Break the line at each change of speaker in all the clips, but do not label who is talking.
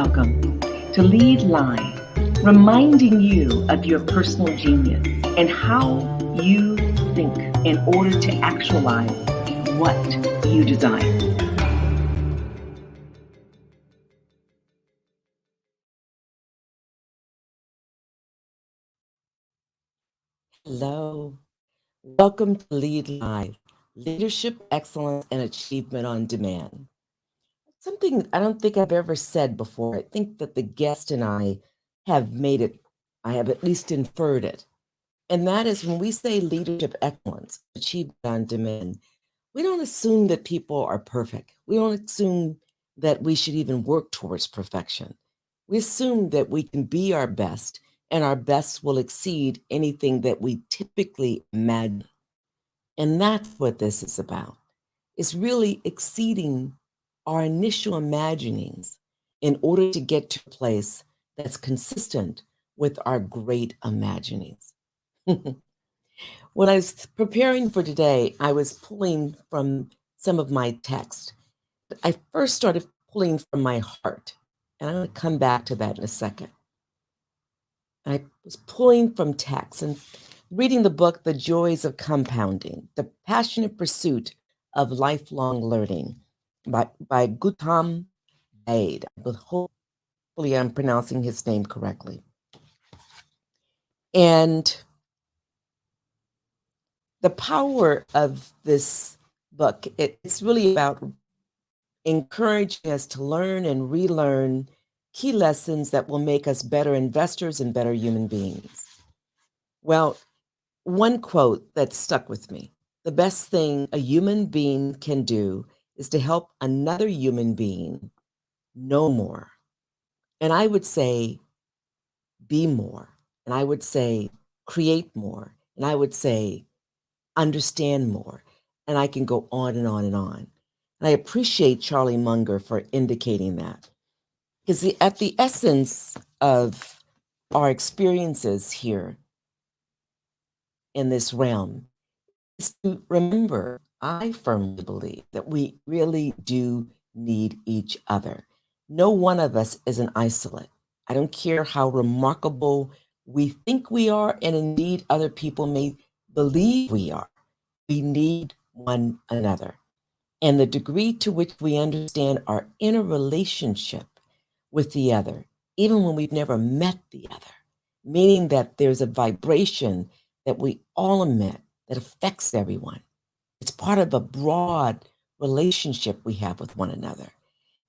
welcome to Lead Live, reminding you of your personal genius and how you think in order to actualize what you desire.
Hello. Welcome to Lead Live, Leadership Excellence and Achievement on Demand. Something I don't think I've ever said before. I think that the guest and I have made it, I have at least inferred it. And that is when we say leadership excellence, achievement on demand, we don't assume that people are perfect. We don't assume that we should even work towards perfection. We assume that we can be our best and our best will exceed anything that we typically imagine. And that's what this is about. It's really exceeding our initial imaginings in order to get to a place that's consistent with our great imaginings. When I was preparing for today, I was pulling from some of my text. I first started pulling from my heart, and I'm going to come back to that in a second. I was pulling from text and reading the book, The Joys of Compounding, The Passionate Pursuit of Lifelong Learning by Gautam Baid. Hopefully I'm pronouncing his name correctly. And the power of this book, it's really about encouraging us to learn and relearn key lessons that will make us better investors and better human beings. Well, one quote that stuck with me: the best thing a human being can do is to help another human being know more. And I would say be more. And I would say create more. And I would say understand more. And I can go on and on and on. And I appreciate Charlie Munger for indicating that. Because at the essence of our experiences here in this realm is to remember, I firmly believe that we really do need each other. No one of us is an isolate. I don't care how remarkable we think we are, and indeed other people may believe we are. We need one another. And the degree to which we understand our inner relationship with the other, even when we've never met the other, meaning that there's a vibration that we all emit that affects everyone. It's part of a broad relationship we have with one another.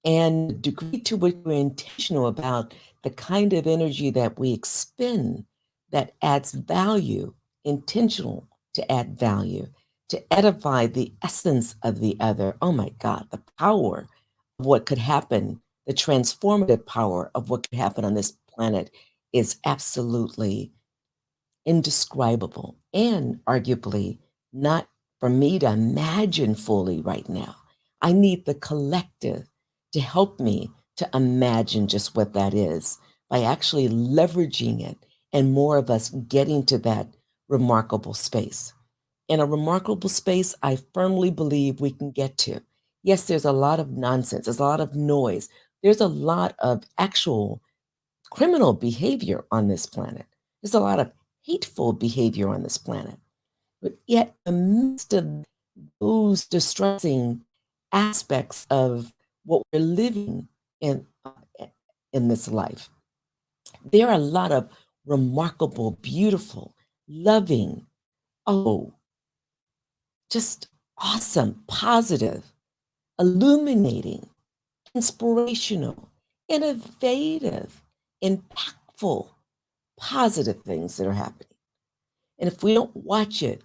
And the degree to which we're intentional about the kind of energy that we expend that adds value, intentional to add value, to edify the essence of the other. Oh my God, the power of what could happen, the transformative power of what could happen on this planet is absolutely indescribable and arguably not for me to imagine fully right now. I need the collective to help me to imagine just what that is by actually leveraging it and more of us getting to that remarkable space. In a remarkable space, I firmly believe we can get to. Yes, there's a lot of nonsense, there's a lot of noise, there's a lot of actual criminal behavior on this planet. There's a lot of hateful behavior on this planet. But yet, amidst of those distressing aspects of what we're living in this life, there are a lot of remarkable, beautiful, loving, just awesome, positive, illuminating, inspirational, innovative, impactful, positive things that are happening. And if we don't watch it,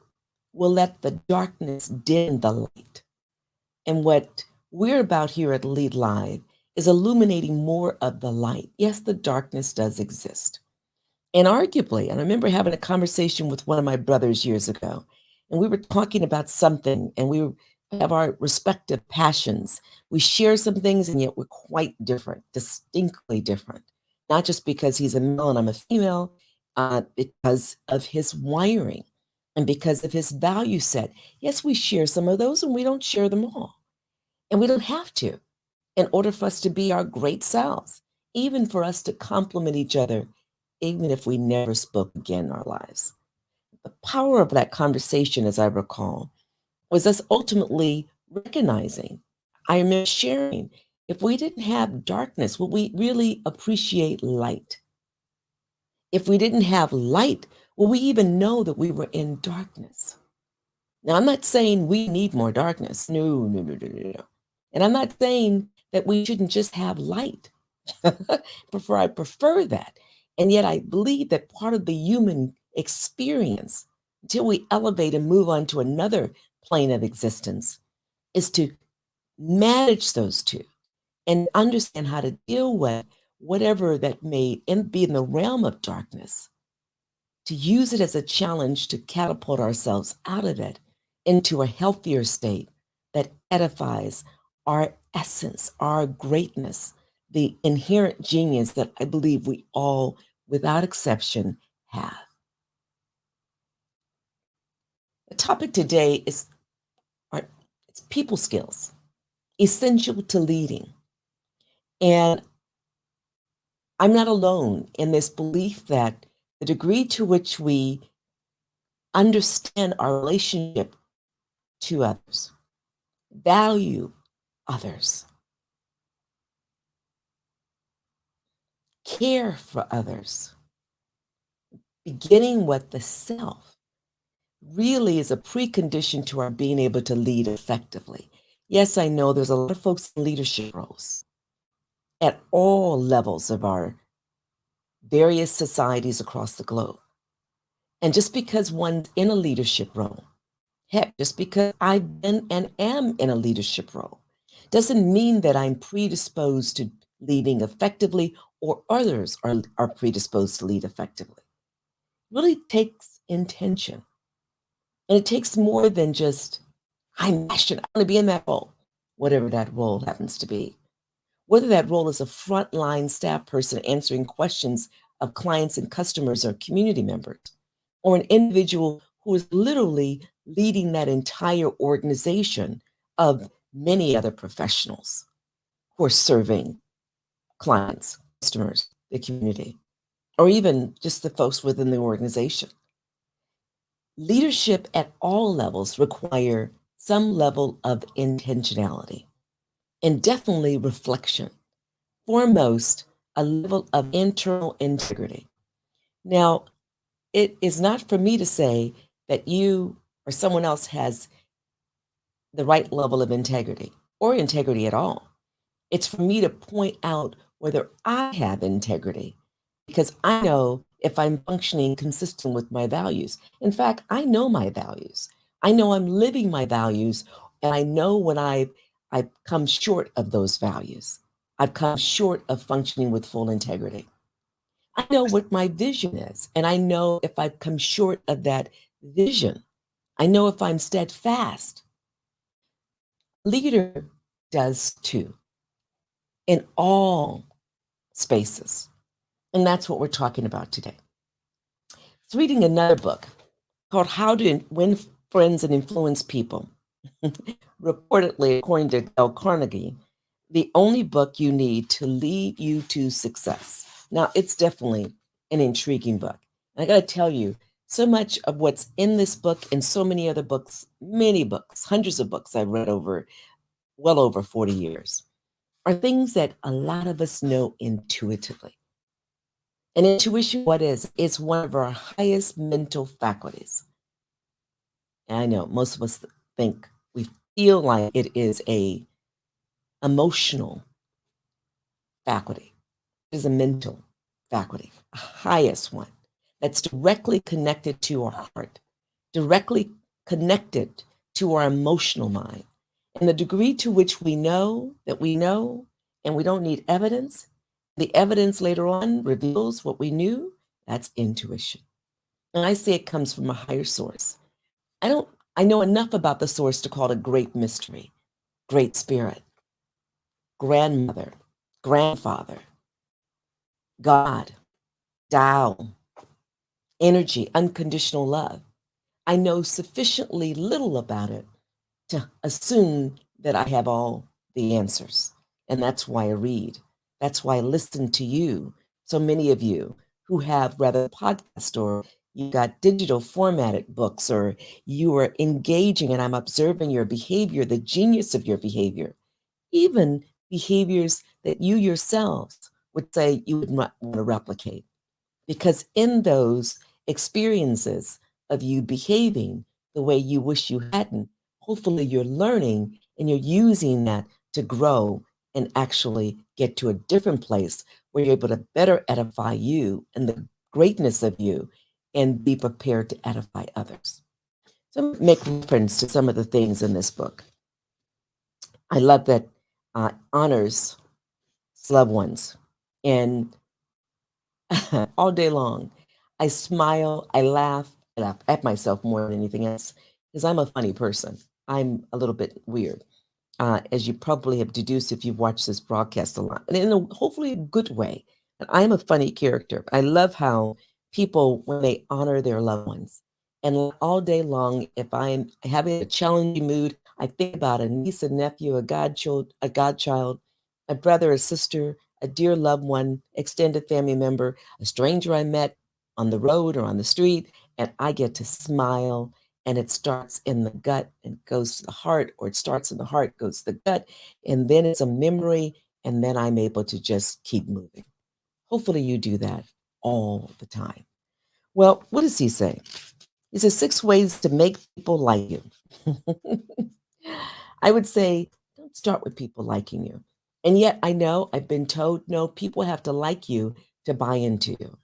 we'll let the darkness dim the light. And what we're about here at Lead Live is illuminating more of the light. Yes, the darkness does exist. And arguably, and I remember having a conversation with one of my brothers years ago, and we were talking about something, and we have our respective passions. We share some things, and yet we're quite different, distinctly different. Not just because he's a male and I'm a female, because of his wiring and because of his value set. Yes, we share some of those, and we don't share them all. And we don't have to in order for us to be our great selves. even for us to compliment each other, even if we never spoke again in our lives. The power of that conversation, as I recall, was us ultimately recognizing. I remember sharing, if we didn't have darkness, would we really appreciate light? If we didn't have light, will we even know that we were in darkness? Now, I'm not saying we need more darkness. No, no, no, no, no, no. And I'm not saying that we shouldn't just have light. I prefer that. And yet I believe that part of the human experience, until we elevate and move on to another plane of existence, is to manage those two and understand how to deal with whatever that may be in the realm of darkness, to use it as a challenge to catapult ourselves out of it into a healthier state that edifies our essence, our greatness, the inherent genius that I believe we all, without exception, have. The topic today is it's people skills, essential to leading. And I'm not alone in this belief that the degree to which we understand our relationship to others, value others, care for others, beginning with the self, really is a precondition to our being able to lead effectively. Yes, I know there's a lot of folks in leadership roles at all levels of our various societies across the globe. And just because one's in a leadership role, heck, just because I've been and am in a leadership role, doesn't mean that I'm predisposed to leading effectively or others are predisposed to lead effectively. It really takes intention. And it takes more than just, I'm passionate, I want to be in that role, whatever that role happens to be. Whether that role is a frontline staff person answering questions of clients and customers or community members, or an individual who is literally leading that entire organization of many other professionals who are serving clients, customers, the community, or even just the folks within the organization. Leadership at all levels require some level of intentionality and definitely reflection. Foremost, a level of internal integrity. Now, it is not for me to say that you or someone else has the right level of integrity or integrity at all. It's for me to point out whether I have integrity because I know if I'm functioning consistent with my values. In fact, I know my values. I know I'm living my values, and I know when I've come short of those values. I've come short of functioning with full integrity. I know what my vision is, and I know if I've come short of that vision. I know if I'm steadfast. Leader does too in all spaces. And that's what we're talking about today. I was reading another book called How to Win Friends and Influence People. Reportedly, according to Dale Carnegie, the only book you need to lead you to success. Now, it's definitely an intriguing book. And I got to tell you, so much of what's in this book and so many other books, many books, hundreds of books I've read over well over 40 years, are things that a lot of us know intuitively. And intuition, what is? It's one of our highest mental faculties. And I know most of us think we feel like it is a emotional faculty. It is a mental faculty, a highest one that's directly connected to our heart, directly connected to our emotional mind. And the degree to which we know that we know and we don't need evidence, the evidence later on reveals what we knew, that's intuition. And I say it comes from a higher source. I know enough about the source to call it a great mystery, great spirit, grandmother, grandfather, God, Tao, energy, unconditional love. I know sufficiently little about it to assume that I have all the answers. And that's why I read. That's why I listen to you. So many of you who have rather podcast or you got digital formatted books or you are engaging and I'm observing your behavior, the genius of your behavior, even behaviors that you yourselves would say you would not want to replicate. Because in those experiences of you behaving the way you wish you hadn't, hopefully you're learning and you're using that to grow and actually get to a different place where you're able to better edify you and the greatness of you and be prepared to edify others. So make reference to some of the things in this book. I love that honors loved ones. And all day long, I smile, I laugh at myself more than anything else because I'm a funny person. I'm a little bit weird, as you probably have deduced if you've watched this broadcast a lot, and in a hopefully a good way. And I'm a funny character. I love how people, when they honor their loved ones, and all day long, if I'm having a challenging mood, I think about a niece, a nephew, a godchild, a brother, a sister, a dear loved one, extended family member, a stranger I met on the road or on the street, and I get to smile. And it starts in the gut and goes to the heart, or it starts in the heart, goes to the gut, and then it's a memory, and then I'm able to just keep moving. Hopefully, you do that all the time. Well, what does he say? He says 6 ways to make people like you. I would say, don't start with people liking you. And yet, I know I've been told, no, people have to like you to buy into you.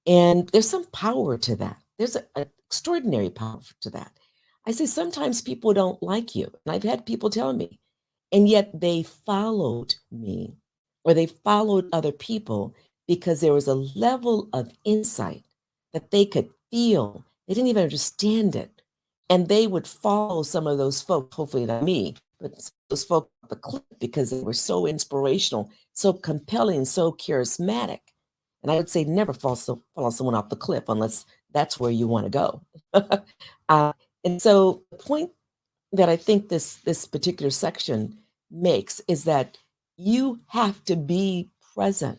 And there's some power to that. There's an extraordinary power to that. I say sometimes people don't like you. And I've had people tell me, and yet they followed me or they followed other people because there was a level of insight that they could feel. They didn't even understand it. And they would follow some of those folks, hopefully not me, but those folks off the cliff because they were so inspirational, so compelling, so charismatic. And I would say never follow someone off the cliff unless that's where you want to go. uh, and so the point that I think this particular section makes is that you have to be present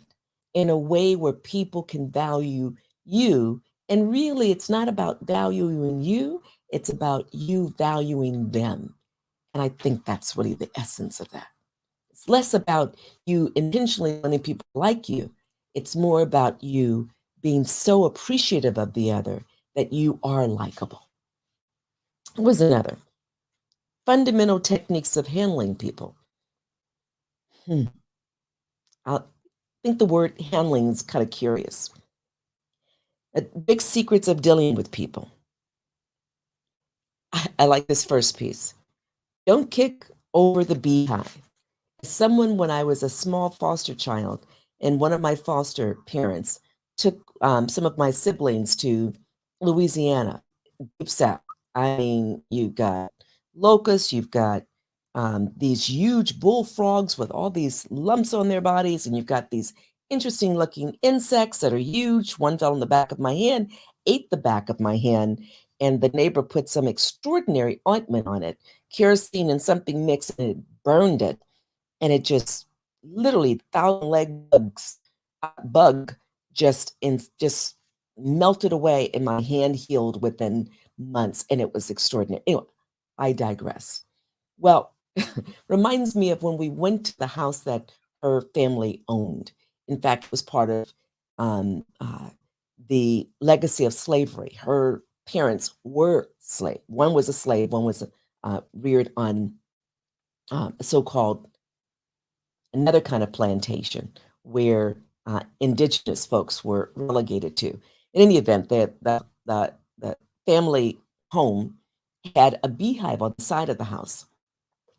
in a way where people can value you. And really, it's not about valuing you, it's about you valuing them. And I think that's really the essence of that. It's less about you intentionally wanting people to like you. It's more about you being so appreciative of the other that you are likable. What was another? Fundamental techniques of handling people. I think the word handling is kind of curious. Big secrets of dealing with people. I like this first piece. Don't kick over the beehive. As someone, when I was a small foster child, and one of my foster parents took some of my siblings to Louisiana, deep south. I mean, you've got locusts, you've got these huge bullfrogs with all these lumps on their bodies, and you've got these interesting looking insects that are huge. One fell on the back of my hand, ate the back of my hand, and the neighbor put some extraordinary ointment on it, kerosene and something mixed, and it burned it. And it just literally thousand leg bug just melted away, and my hand healed within months, and it was extraordinary. Anyway, I digress. Well, reminds me of when we went to the house that her family owned. In fact, it was part of the legacy of slavery. Her parents were slave. One was a slave. One was reared on a so-called another kind of plantation where indigenous folks were relegated to. In any event, the family home had a beehive on the side of the house.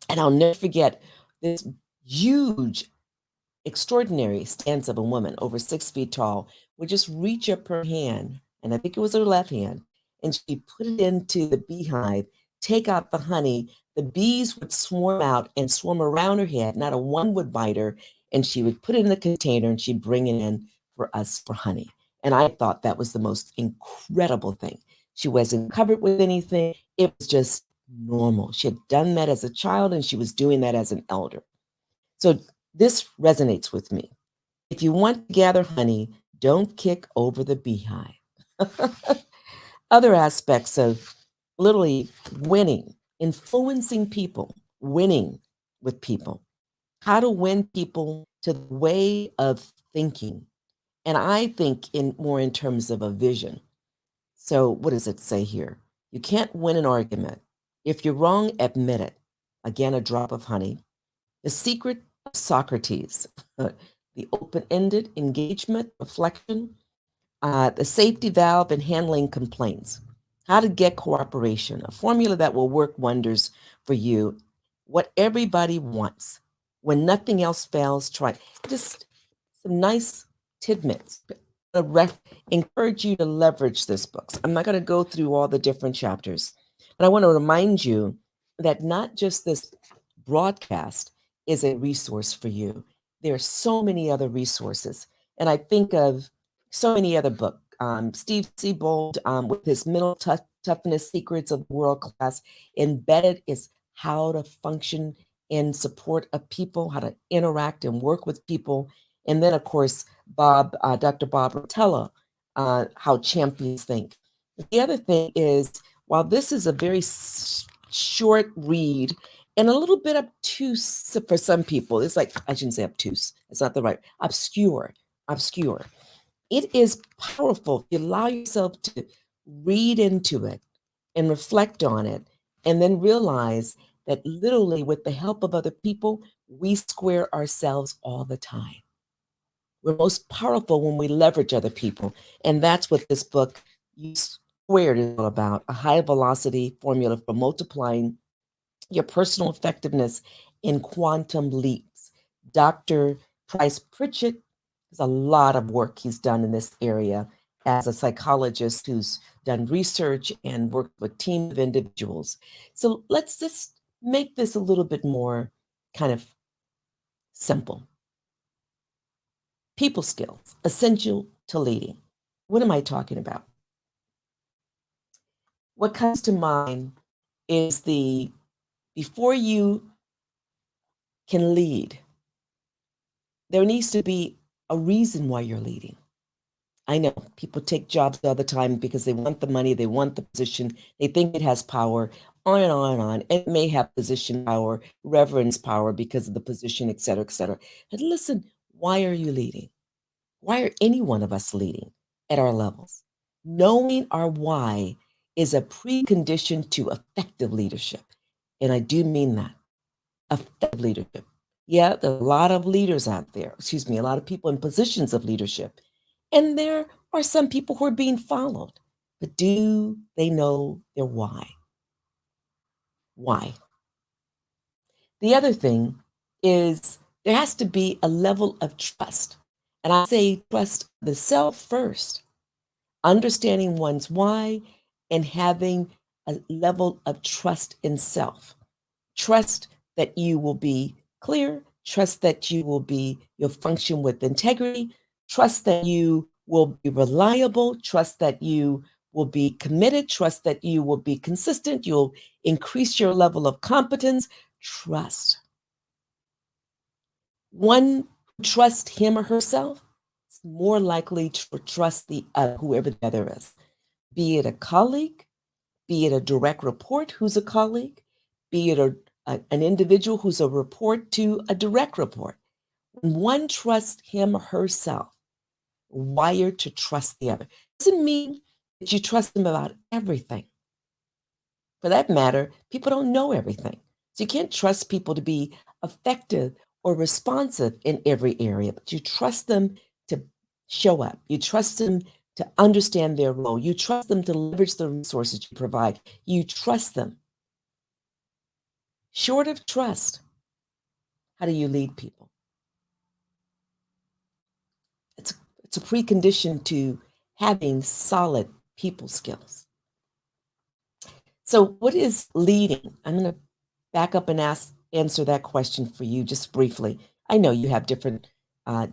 And I'll never forget this huge, extraordinary stance of a woman, over 6 feet tall, would just reach up her hand, and I think it was her left hand, and she put it into the beehive, take out the honey. The bees would swarm out and swarm around her head. Not a one would bite her, and she would put it in the container and she'd bring it in for us for honey. And I thought that was the most incredible thing. She wasn't covered with anything. It was just normal. She had done that as a child and she was doing that as an elder. So this resonates with me. If you want to gather honey, don't kick over the beehive. Other aspects of literally winning, influencing people, winning with people, how to win people to the way of thinking. And I think in more in terms of a vision. So what does it say here? You can't win an argument. If you're wrong, admit it. Again, a drop of honey. The secret of Socrates, the open-ended engagement, reflection, the safety valve in handling complaints, how to get cooperation, a formula that will work wonders for you. What everybody wants. When nothing else fails, try. Just some nice tidbits. Encourage you to leverage this book. I'm not going to go through all the different chapters, but I want to remind you that not just this broadcast is a resource for you. There are so many other resources. And I think of so many other books. Steve Siebold with his mental toughness, secrets of world class. Embedded is how to function in support of people, how to interact and work with people. And then, of course, Dr. Bob Rotella, How Champions Think. The other thing is, while this is a very short read and a little bit obtuse for some people, it's like, I shouldn't say obtuse, it's not the right, obscure. It is powerful if you allow yourself to read into it and reflect on it, and then realize that literally with the help of other people, we square ourselves all the time. We're most powerful when we leverage other people. And that's what this book, You Squared, is all about, a high velocity formula for multiplying your personal effectiveness in quantum leaps. Dr. Price Pritchett has a lot of work he's done in this area as a psychologist who's done research and worked with teams of individuals. So let's just make this a little bit more kind of simple. People skills, essential to leading. What am I talking about? What comes to mind is before you can lead, there needs to be a reason why you're leading. I know people take jobs all the time because they want the money, they want the position, they think it has power, on and on and on. It may have position power, reverence power because of the position, et cetera, et cetera. But listen, why are you leading? Why are any one of us leading at our levels? Knowing our why is a precondition to effective leadership. And I do mean that. Effective leadership. Yeah, there are a lot of leaders out there, a lot of people in positions of leadership. And there are some people who are being followed. But do they know their why? Why? The other thing is there has to be a level of trust. And I say trust the self first, understanding one's why and having a level of trust in self. Trust that you will be clear, trust that you'll function with integrity, trust that you will be reliable, trust that you will be committed, trust that you will be consistent, you'll increase your level of competence. Trust. One who trusts him or herself is more likely to trust the other, whoever the other is, be it a colleague, be it a direct report who's a colleague, be it an individual who's a report to a direct report. When one trusts him or herself, wired to trust the other. Doesn't mean that you trust them about everything. For that matter, people don't know everything. So you can't trust people to be effective or responsive in every area, but you trust them to show up. You trust them to understand their role. You trust them to leverage the resources you provide. You trust them. Short of trust, how do you lead people? It's a precondition to having solid people skills. So what is leading? I'm going to back up and answer that question for you just briefly. I know you have different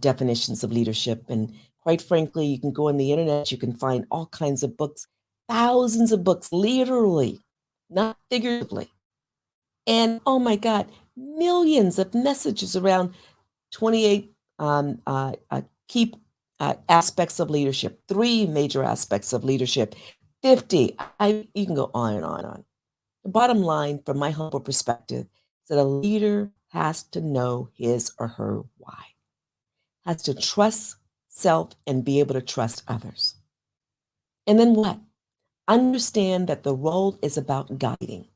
definitions of leadership, and quite frankly, you can go on the internet, you can find all kinds of books, thousands of books, literally, not figuratively. And oh my God, millions of messages around 28 key aspects of leadership, 3 major aspects of leadership, 50. You can go on and on and on. The bottom line, from my humble perspective, is that a leader has to know his or her why, has to trust self and be able to trust others. And then what? Understand that the role is about guiding.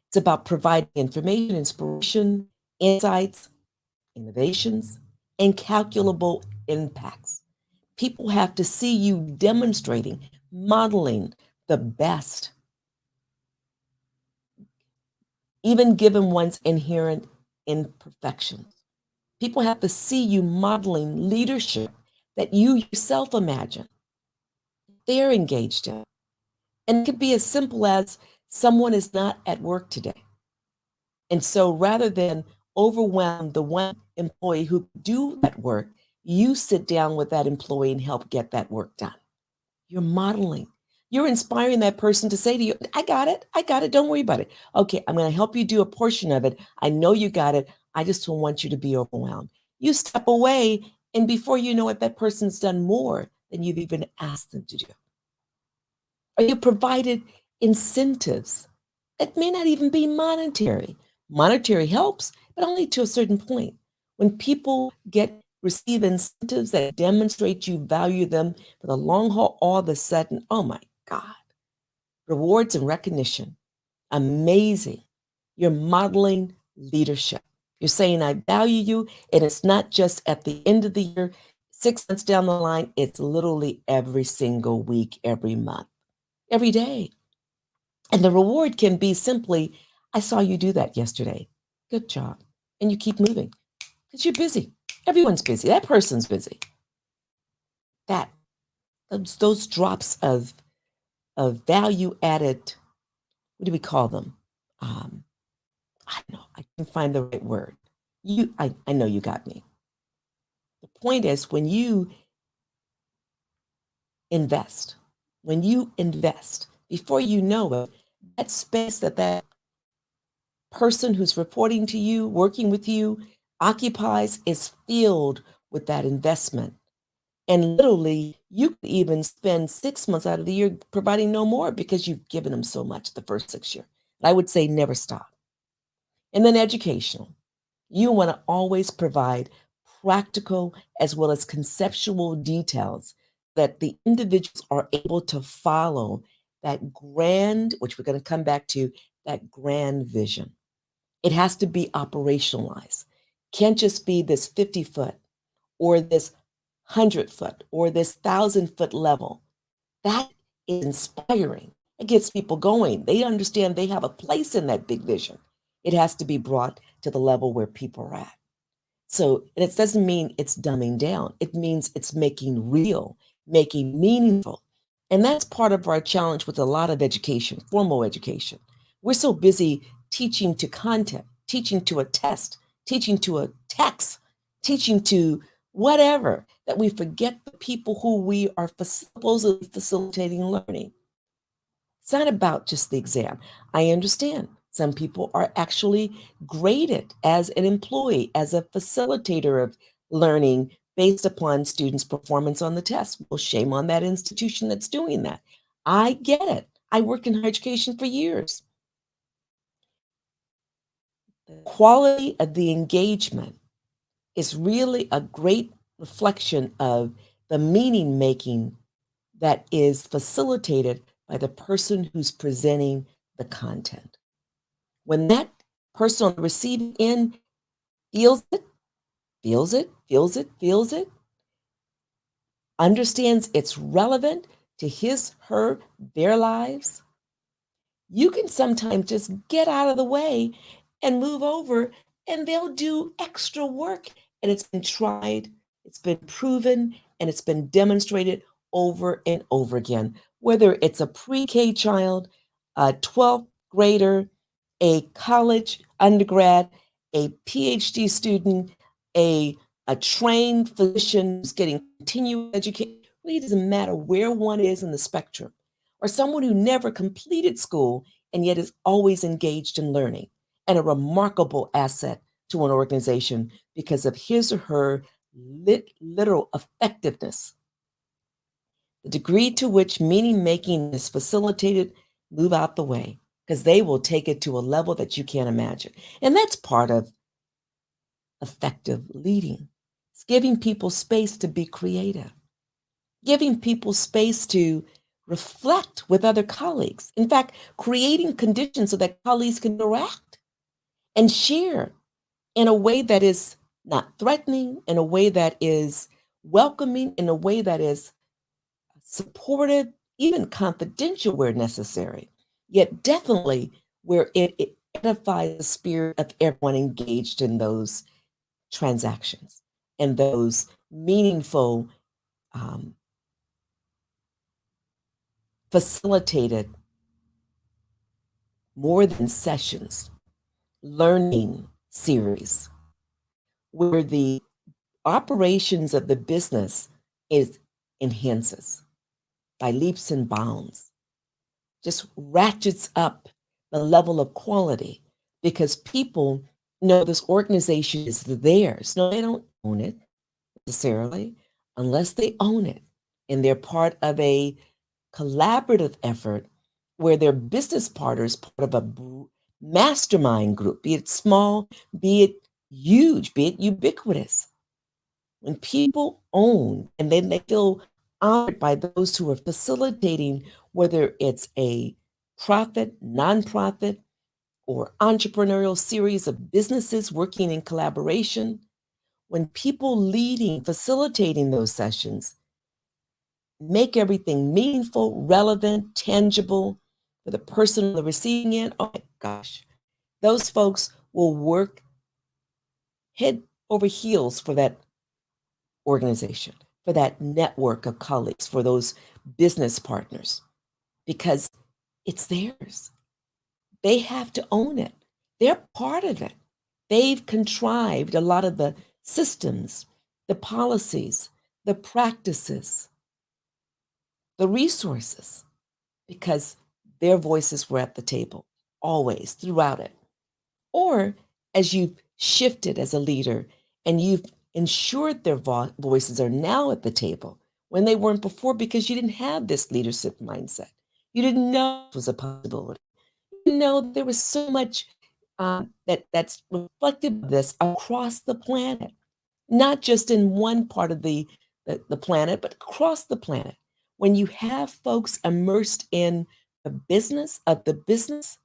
It's about providing information, inspiration, insights, innovations, and calculable impacts. People have to see you demonstrating, modeling the best, even given one's inherent imperfections. People have to see you modeling leadership that you yourself imagine they're engaged in. And it could be as simple as someone is not at work today. And so rather than overwhelm the one employee who do that work, you sit down with that employee and help get that work done. You're modeling. You're inspiring that person to say to you, I got it, don't worry about it. Okay, I'm going to help you do a portion of it. I know you got it. I just don't want you to be overwhelmed. You step away, and before you know it, that person's done more than you've even asked them to do. Or you provided incentives that may not even be monetary. Monetary helps, but only to a certain point. When people receive incentives that demonstrate you value them for the long haul, all of a sudden, oh my God, rewards and recognition. Amazing. You're modeling leadership. You're saying, I value you. And it's not just at the end of the year, 6 months down the line, it's literally every single week, every month, every day. And the reward can be simply, I saw you do that yesterday. Good job. And you keep moving because you're busy. Everyone's busy. That person's busy. Those drops of value added, what do we call them? I don't know. I can find the right word. I know you got me. The point is, when you invest, before you know it, that space that person who's reporting to you, working with you, occupies is filled with that investment. And literally, you could even spend 6 months out of the year providing no more because you've given them so much the first 6 years. I would say never stop. And then educational. You want to always provide practical as well as conceptual details that the individuals are able to follow that grand, which we're going to come back to, that grand vision. It has to be operationalized. Can't just be this 50-foot or this 100-foot or this 1,000-foot level. That is inspiring. It gets people going. They understand they have a place in that big vision. It has to be brought to the level where people are at. So it doesn't mean it's dumbing down. It means it's making real, making meaningful. And that's part of our challenge with a lot of education, formal education. We're so busy teaching to content, teaching to a test, teaching to a text, teaching to whatever, that we forget the people who we are supposedly facilitating learning. It's not about just the exam. I understand some people are actually graded as an employee, as a facilitator of learning based upon students' performance on the test. Well, shame on that institution that's doing that. I get it. I worked in higher education for years. The quality of the engagement is really a great reflection of the meaning making that is facilitated by the person who's presenting the content. When that person on the receiving end feels it, understands it's relevant to his, her, their lives, you can sometimes just get out of the way and move over, and they'll do extra work. And it's been tried, it's been proven, and it's been demonstrated over and over again. Whether it's a pre-K child, a 12th grader, a college undergrad, a PhD student, a trained physician who's getting continuing education, it really doesn't matter where one is in the spectrum, or someone who never completed school and yet is always engaged in learning and a remarkable asset to an organization because of his or her literal effectiveness. The degree to which meaning making is facilitated, move out the way, because they will take it to a level that you can't imagine. And that's part of effective leading. It's giving people space to be creative, giving people space to reflect with other colleagues. In fact, creating conditions so that colleagues can interact and share in a way that is not threatening, in a way that is welcoming, in a way that is supportive, even confidential where necessary, yet definitely where it edifies the spirit of everyone engaged in those transactions and those meaningful, facilitated more than sessions, learning series, where the operations of the business is enhances by leaps and bounds, just ratchets up the level of quality because people know this organization is theirs. No, they don't own it necessarily unless they own it. And they're part of a collaborative effort where they're business partners, part of a mastermind group, be it small, be it huge, be it ubiquitous. When people own and then they feel honored by those who are facilitating, whether it's a profit, nonprofit, or entrepreneurial series of businesses working in collaboration, when people leading, facilitating those sessions, make everything meaningful, relevant, tangible for the person on the receiving end, oh my gosh, those folks will work head over heels for that organization, for that network of colleagues, for those business partners, because it's theirs. They have to own it. They're part of it. They've contrived a lot of the systems, the policies, the practices, the resources, because their voices were at the table always throughout it. Or as you've shifted as a leader and you've ensured their voices are now at the table when they weren't before because you didn't have this leadership mindset. You didn't know it was a possibility. You didn't know that there was so much that's reflective of this across the planet, not just in one part of the planet, but across the planet. When you have folks immersed in the business of the business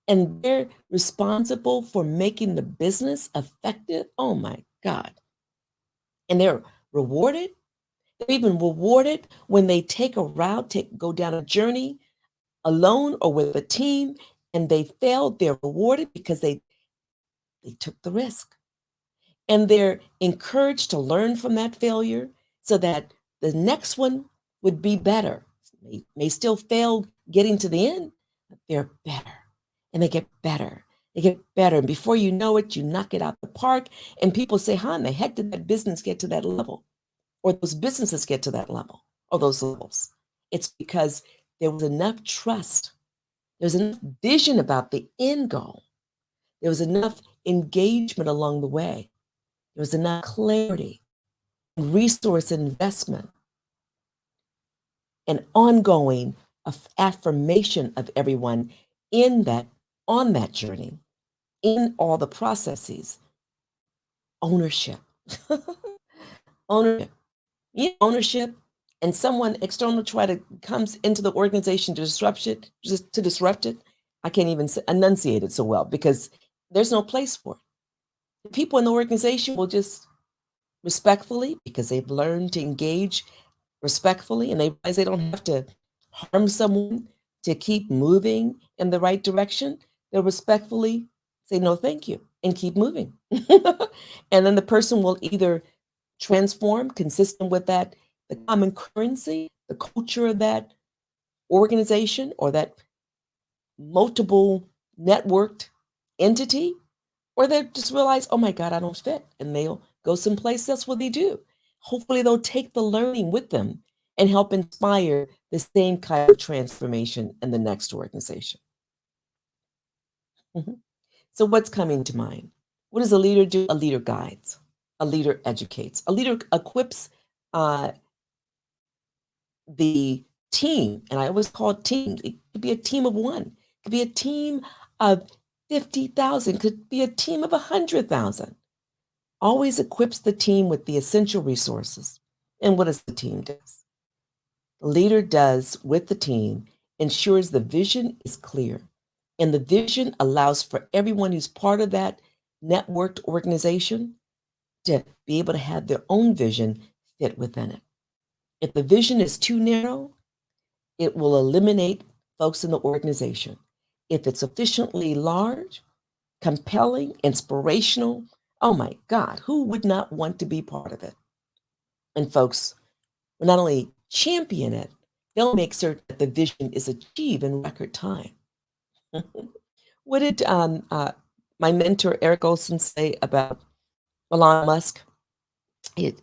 and they're responsible for making the business effective, oh my God. And they're rewarded. They're even rewarded when they take a route, go down a journey alone or with a team, and they failed. They're rewarded because they took the risk. And they're encouraged to learn from that failure so that the next one would be better. They may still fail getting to the end, but they're better. And they get better. They get better. And before you know it, you knock it out the park. And people say, how in the heck did that business get to that level? Or those businesses get to that level or those levels? It's because there was enough trust. There was enough vision about the end goal. There was enough engagement along the way. There was enough clarity, resource investment, and ongoing affirmation of everyone on that journey, in all the processes. Ownership. Ownership. Ownership, and someone external comes into the organization to disrupt it. I can't even enunciate it so well because there's no place for it. The people in the organization will just respectfully, because they've learned to engage respectfully and they realize they don't have to harm someone to keep moving in the right direction, they'll respectfully say no thank you and keep moving. And then the person will either transform consistent with that, the common currency, the culture of that organization or that multiple networked entity, or they just realize, oh my God, I don't fit, and they'll go someplace. That's what they do. Hopefully they'll take the learning with them and help inspire the same kind of transformation in the next organization. So what's coming to mind? What does a leader do? A leader guides. a leader educates. A leader equips the team, and I always call it teams. It could be a team of one, it could be a team of 50,000, could be a team of 100,000. Always equips the team with the essential resources. And what does the team do? The leader does with the team ensures the vision is clear, and the vision allows for everyone who's part of that networked organization to be able to have their own vision fit within it. If the vision is too narrow, it will eliminate folks in the organization. If it's sufficiently large, compelling, inspirational, oh my God, who would not want to be part of it? And folks will not only champion it, they'll make certain that the vision is achieved in record time. What did my mentor Eric Olson say about Elon Musk? He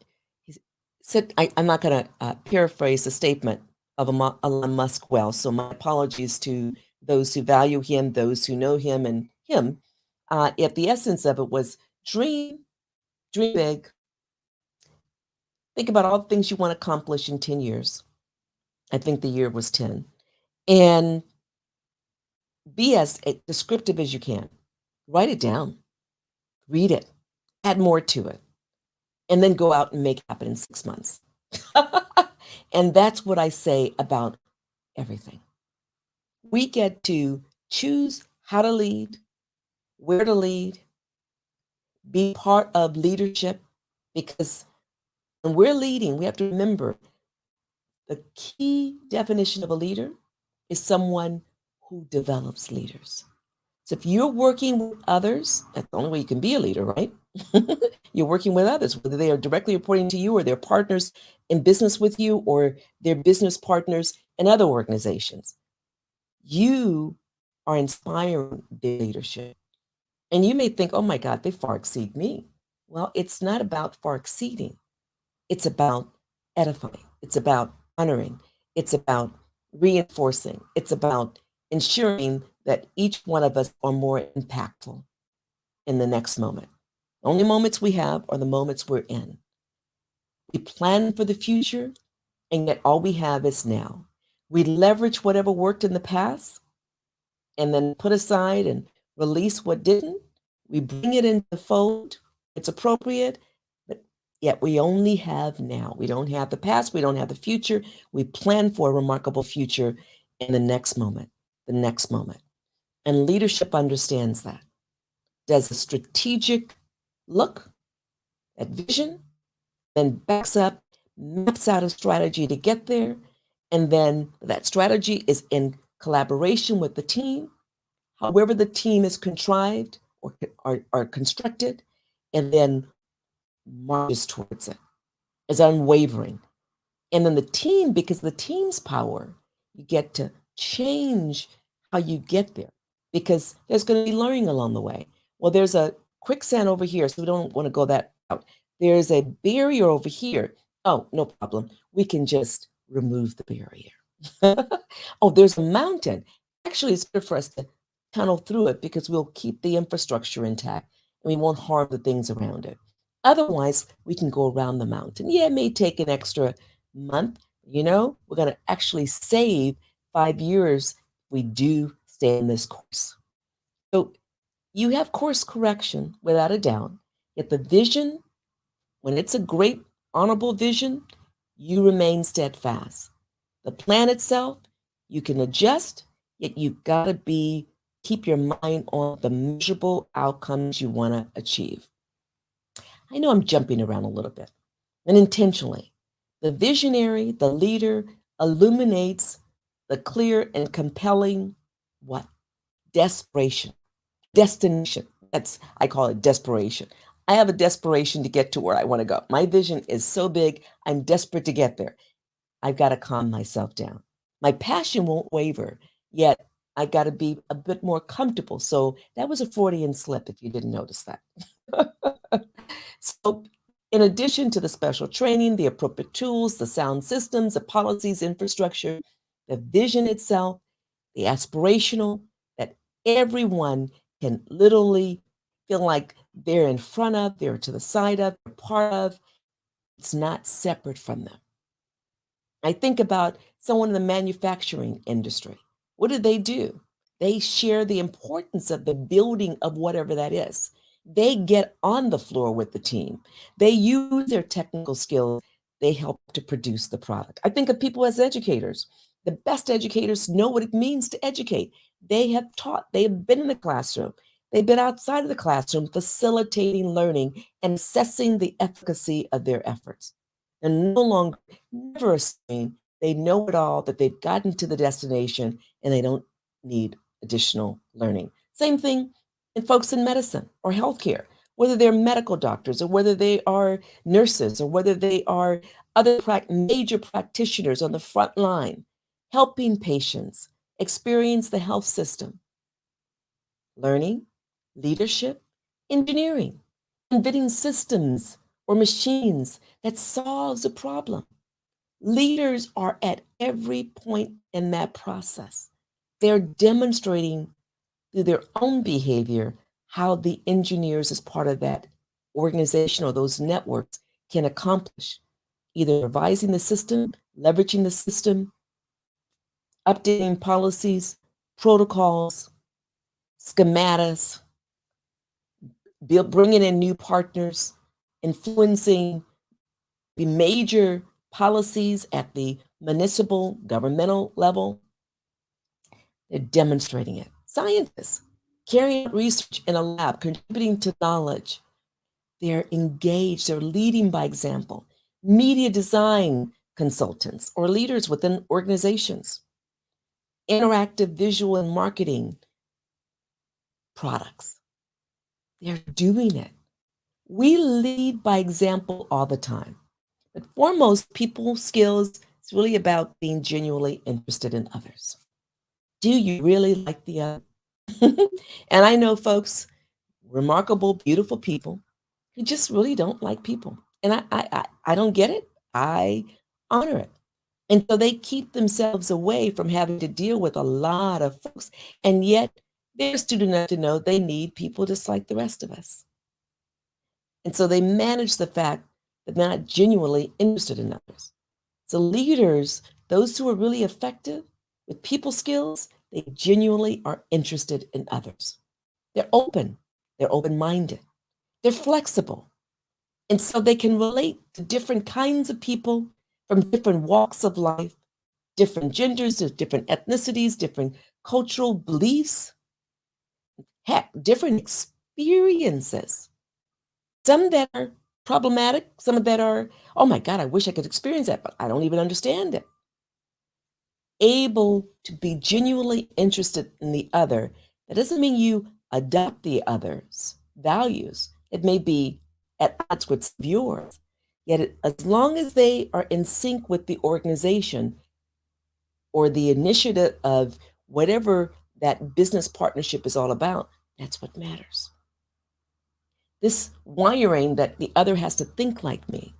said, I'm not going to paraphrase the statement of Elon Musk well, so my apologies to those who value him, those who know him, and him. Yet the essence of it was dream big. Think about all the things you want to accomplish in 10 years. I think the year was 10. And be as descriptive as you can. Write it down, read it, add more to it, and then go out and make it happen in 6 months. And that's what I say about everything. We get to choose how to lead, where to lead, be part of leadership, because when we're leading, we have to remember the key definition of a leader is someone who develops leaders. So if you're working with others, that's the only way you can be a leader, right? You're working with others, whether they are directly reporting to you or they're partners in business with you or they're business partners in other organizations. You are inspiring their leadership. And you may think, oh my God, they far exceed me. Well, it's not about far exceeding. It's about edifying. It's about honoring. It's about reinforcing. It's about ensuring that each one of us are more impactful in the next moment. The only moments we have are the moments we're in. We plan for the future, and yet all we have is now. We leverage whatever worked in the past and then put aside and release what didn't. We bring it into the fold. It's appropriate, but yet we only have now. We don't have the past. We don't have the future. We plan for a remarkable future in the next moment, the next moment. And leadership understands that. Does a strategic look at vision, then backs up, maps out a strategy to get there, and then that strategy is in collaboration with the team, however the team is contrived or constructed, and then marches towards it, is unwavering. And then the team, because the team's power, you get to change how you get there, because there's going to be learning along the way. Well, there's a quicksand over here, so we don't want to go that out. There's a barrier over here. Oh, no problem. We can just remove the barrier. Oh, there's a mountain. Actually, it's good for us to tunnel through it because we'll keep the infrastructure intact and we won't harm the things around it. Otherwise, we can go around the mountain. Yeah, it may take an extra month. We're going to actually save 5 years if we do stay in this course. So you have course correction without a doubt, yet the vision, when it's a great, honorable vision, you remain steadfast. The plan itself, you can adjust, yet you've got to keep your mind on the measurable outcomes you want to achieve. I know I'm jumping around a little bit, and intentionally. The visionary, the leader, illuminates the clear and compelling what? Destination. I call it desperation. I have a desperation to get to where I want to go. My vision is so big, I'm desperate to get there. I've got to calm myself down. My passion won't waver, yet I got to be a bit more comfortable. So that was a Freudian slip, if you didn't notice that. So in addition to the special training, the appropriate tools, the sound systems, the policies, infrastructure, the vision itself, the aspirational, that everyone can literally feel like they're in front of, they're to the side of, they're part of. It's not separate from them. I think about someone in the manufacturing industry. What do? They share the importance of the building of whatever that is. They get on the floor with the team. They use their technical skills. They help to produce the product. I think of people as educators. The best educators know what it means to educate. They have taught, they have been in the classroom. They've been outside of the classroom facilitating learning and assessing the efficacy of their efforts. And no longer, never assuming they know it all, that they've gotten to the destination and they don't need additional learning. Same thing in folks in medicine or healthcare, whether they're medical doctors or whether they are nurses or whether they are other major practitioners on the front line, helping patients experience the health system. Learning, leadership, engineering, inventing systems or machines that solves a problem. Leaders are at every point in that process. They're demonstrating through their own behavior how the engineers, as part of that organization or those networks, can accomplish either revising the system, leveraging the system, updating policies, protocols, schematics, bringing in new partners, influencing the major policies at the municipal, governmental level. They're demonstrating it. Scientists carrying out research in a lab, contributing to knowledge. They're engaged, they're leading by example. Media design consultants or leaders within organizations. Interactive visual and marketing products. They're doing it. We lead by example all the time. But foremost, people skills is really about being genuinely interested in others. Do you really like the other? And I know folks, remarkable, beautiful people who just really don't like people. And I don't get it. I honor it. And so they keep themselves away from having to deal with a lot of folks. And yet they're astute enough to know they need people just like the rest of us. And so they manage the fact that they're not genuinely interested in others. So leaders, those who are really effective with people skills, they genuinely are interested in others. They're open-minded, they're flexible. And so they can relate to different kinds of people from different walks of life, different genders, different ethnicities, different cultural beliefs, heck, different experiences. Some that are problematic, some that are, oh my God, I wish I could experience that, but I don't even understand it. Able to be genuinely interested in the other, that doesn't mean you adopt the other's values. It may be at odds with yours, yet as long as they are in sync with the organization or the initiative of whatever that business partnership is all about, that's what matters. This wiring that the other has to think like me,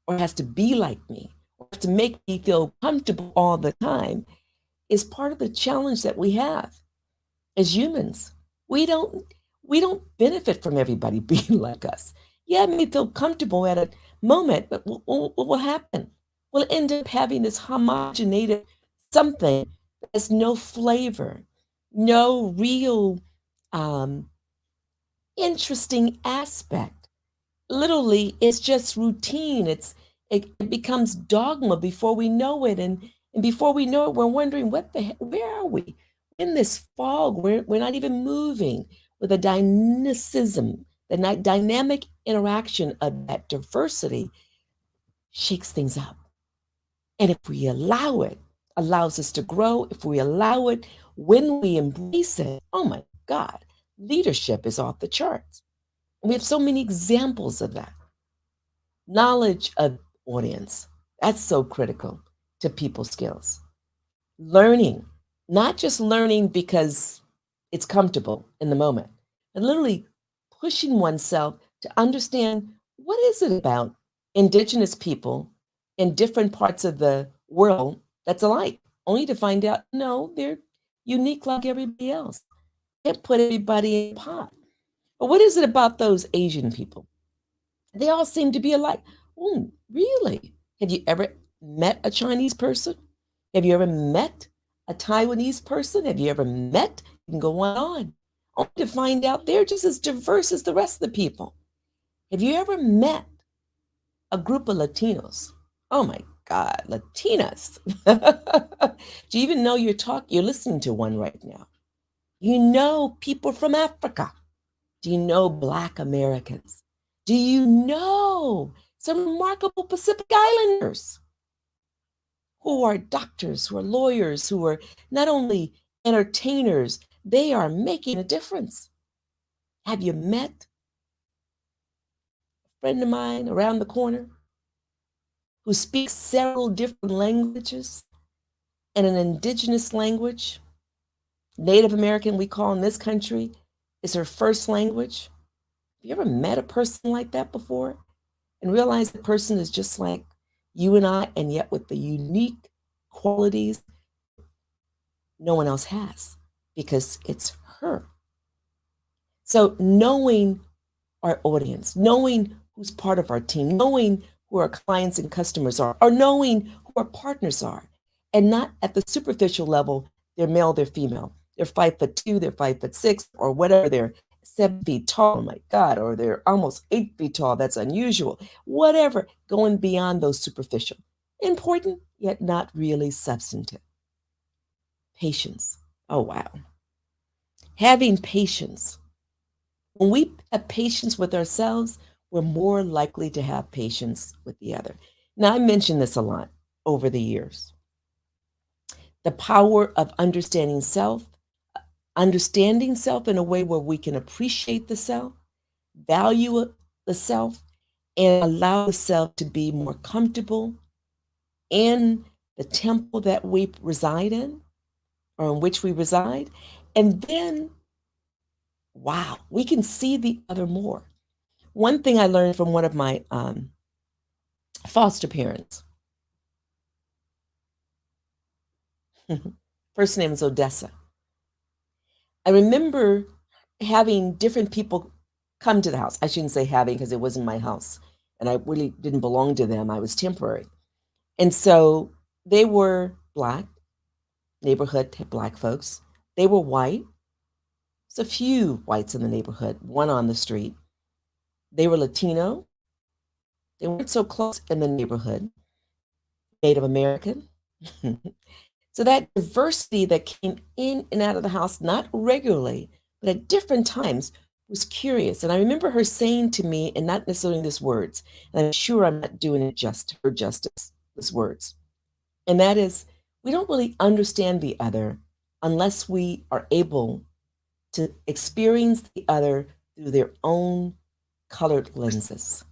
or has to be like me, or to make me feel comfortable all the time is part of the challenge that we have as humans. We don't benefit from everybody being like us. Yeah, it may feel comfortable at a moment, but what will happen? We'll end up having this homogenated something that has no flavor, no real interesting aspect. Literally, it's just routine. It becomes dogma before we know it, and before we know it, we're wondering where are we in this fog? We're not even moving with a dynamicism. The dynamic interaction of that diversity shakes things up. And if we allow it, allows us to grow. If we allow it, when we embrace it, oh my God, leadership is off the charts. We have so many examples of that. Knowledge of audience, that's so critical to people skills. Learning, not just learning because it's comfortable in the moment, but literally pushing oneself to understand what is it about indigenous people in different parts of the world that's alike, only to find out, no, they're unique like everybody else. Can't put everybody in a pot. But what is it about those Asian people? They all seem to be alike. Oh, really? Have you ever met a Chinese person? Have you ever met a Taiwanese person? Have you ever met? You can go on, only to find out they're just as diverse as the rest of the people. Have you ever met a group of Latinos? Oh my God, Latinas. Do you even know you're listening to one right now? You know people from Africa. Do you know Black Americans? Do you know some remarkable Pacific Islanders who are doctors, who are lawyers, who are not only entertainers, they are making a difference? Have you met a friend of mine around the corner who speaks several different languages and an indigenous language? Native American, we call in this country, is her first language. Have you ever met a person like that before and realize the person is just like you and I, and yet with the unique qualities no one else has because it's her? So knowing our audience, knowing who's part of our team, knowing who our clients and customers are, or knowing who our partners are, and not at the superficial level, they're male, they're female, they're 5'2", they're 5'6", or whatever, they're 7 feet tall, oh my God, or they're almost 8 feet tall, that's unusual, whatever, going beyond those superficial. Important, yet not really substantive. Patience. Oh, wow. Having patience. When we have patience with ourselves, we're more likely to have patience with the other. Now, I mentioned this a lot over the years. The power of understanding self in a way where we can appreciate the self, value the self, and allow the self to be more comfortable in the temple that we reside in, or in which we reside. And then, wow, we can see the other more. One thing I learned from one of my foster parents, first name is Odessa. I remember having different people come to the house. I shouldn't say having because it wasn't my house and I really didn't belong to them. I was temporary. And so they were Black, neighborhood had Black folks. They were white. There's a few whites in the neighborhood, one on the street. They were Latino. They weren't so close in the neighborhood. Native American. So that diversity that came in and out of the house, not regularly, but at different times, was curious. And I remember her saying to me, and not necessarily in these words, and I'm sure I'm not doing it justice, these words. And that is, we don't really understand the other unless we are able to experience the other through their own colored lenses.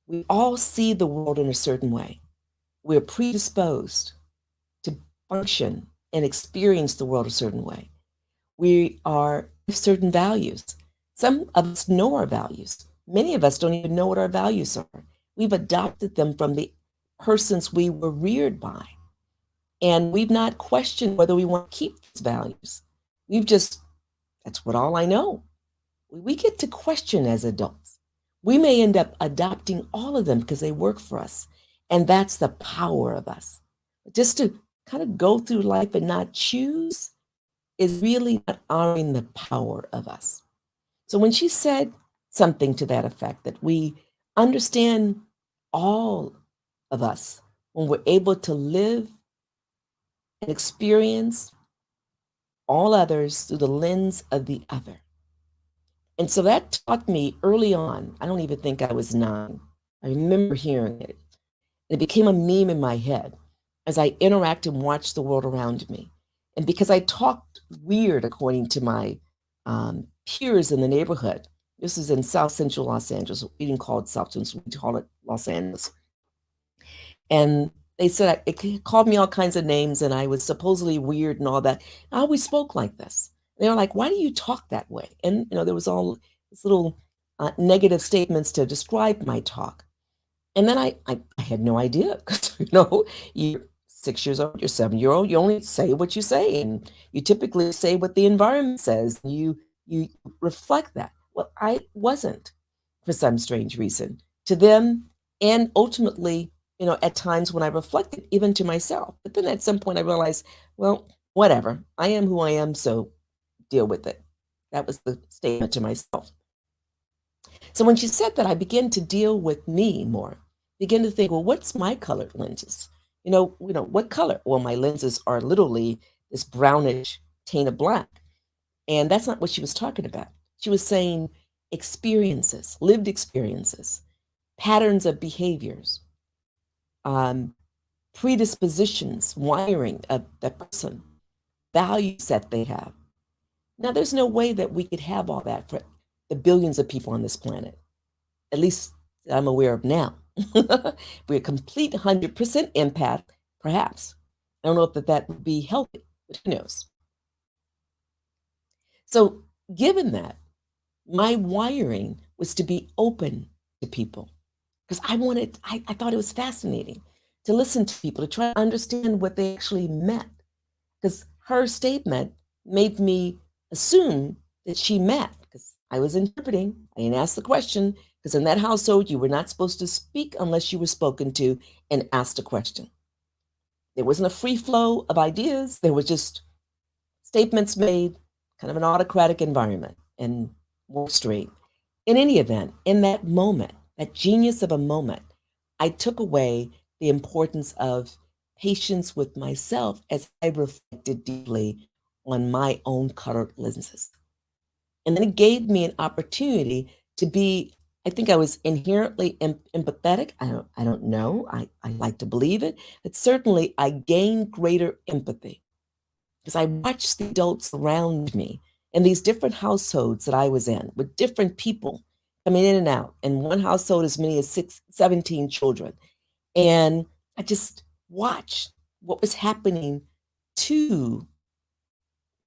We all see the world in a certain way. We're predisposed to function and experience the world a certain way. We are certain values. Some of us know our values. Many of us don't even know what our values are. We've adopted them from the persons we were reared by. And we've not questioned whether we want to keep those values. We've just, that's what all I know. We get to question as adults. We may end up adopting all of them because they work for us. And that's the power of us. Just to kind of go through life and not choose is really not honoring the power of us. So when she said something to that effect, that we understand all of us when we're able to live and experience all others through the lens of the other. And so that taught me early on. I don't even think I was 9. I remember hearing it. It became a meme in my head as I interact and watch the world around me. And because I talked weird, according to my peers in the neighborhood, this is in South Central Los Angeles. We didn't call it South Central, we call it Los Angeles. And they said, it called me all kinds of names and I was supposedly weird and all that. I always spoke like this. They were like, why do you talk that way? And, there was all these little negative statements to describe my talk. And then I had no idea because, you're 6 years old, you're 7-year-old, you only say what you say. And you typically say what the environment says. You you reflect that. Well, I wasn't for some strange reason to them, and ultimately, at times when I reflected, even to myself. But then at some point I realized, well, whatever. I am who I am, so deal with it. That was the statement to myself. So when she said that, I began to deal with me more. Begin to think, well, what's my colored lenses? What color? Well, my lenses are literally this brownish taint of black. And that's not what she was talking about. She was saying experiences, lived experiences, patterns of behaviors, um, predispositions, wiring of the person, values that they have. Now, there's no way that we could have all that for the billions of people on this planet, at least that I'm aware of now. We're a complete 100% empath, perhaps. I don't know if that would be healthy, but who knows? So, given that, my wiring was to be open to people because I thought it was fascinating to listen to people, to try to understand what they actually meant. Because her statement made me assume that she meant, because I was interpreting, I didn't ask the question, because in that household, you were not supposed to speak unless you were spoken to and asked a question. There wasn't a free flow of ideas, there was just statements made, kind of an autocratic environment and more straight. In any event, in that moment, that genius of a moment, I took away the importance of patience with myself as I reflected deeply on my own colored lenses. And then it gave me an opportunity to be, I think I was inherently empathetic. I don't know. I like to believe it, but certainly I gained greater empathy because I watched the adults around me in these different households that I was in with different people coming in and out. In one household, as many as 17 children. And I just watched what was happening to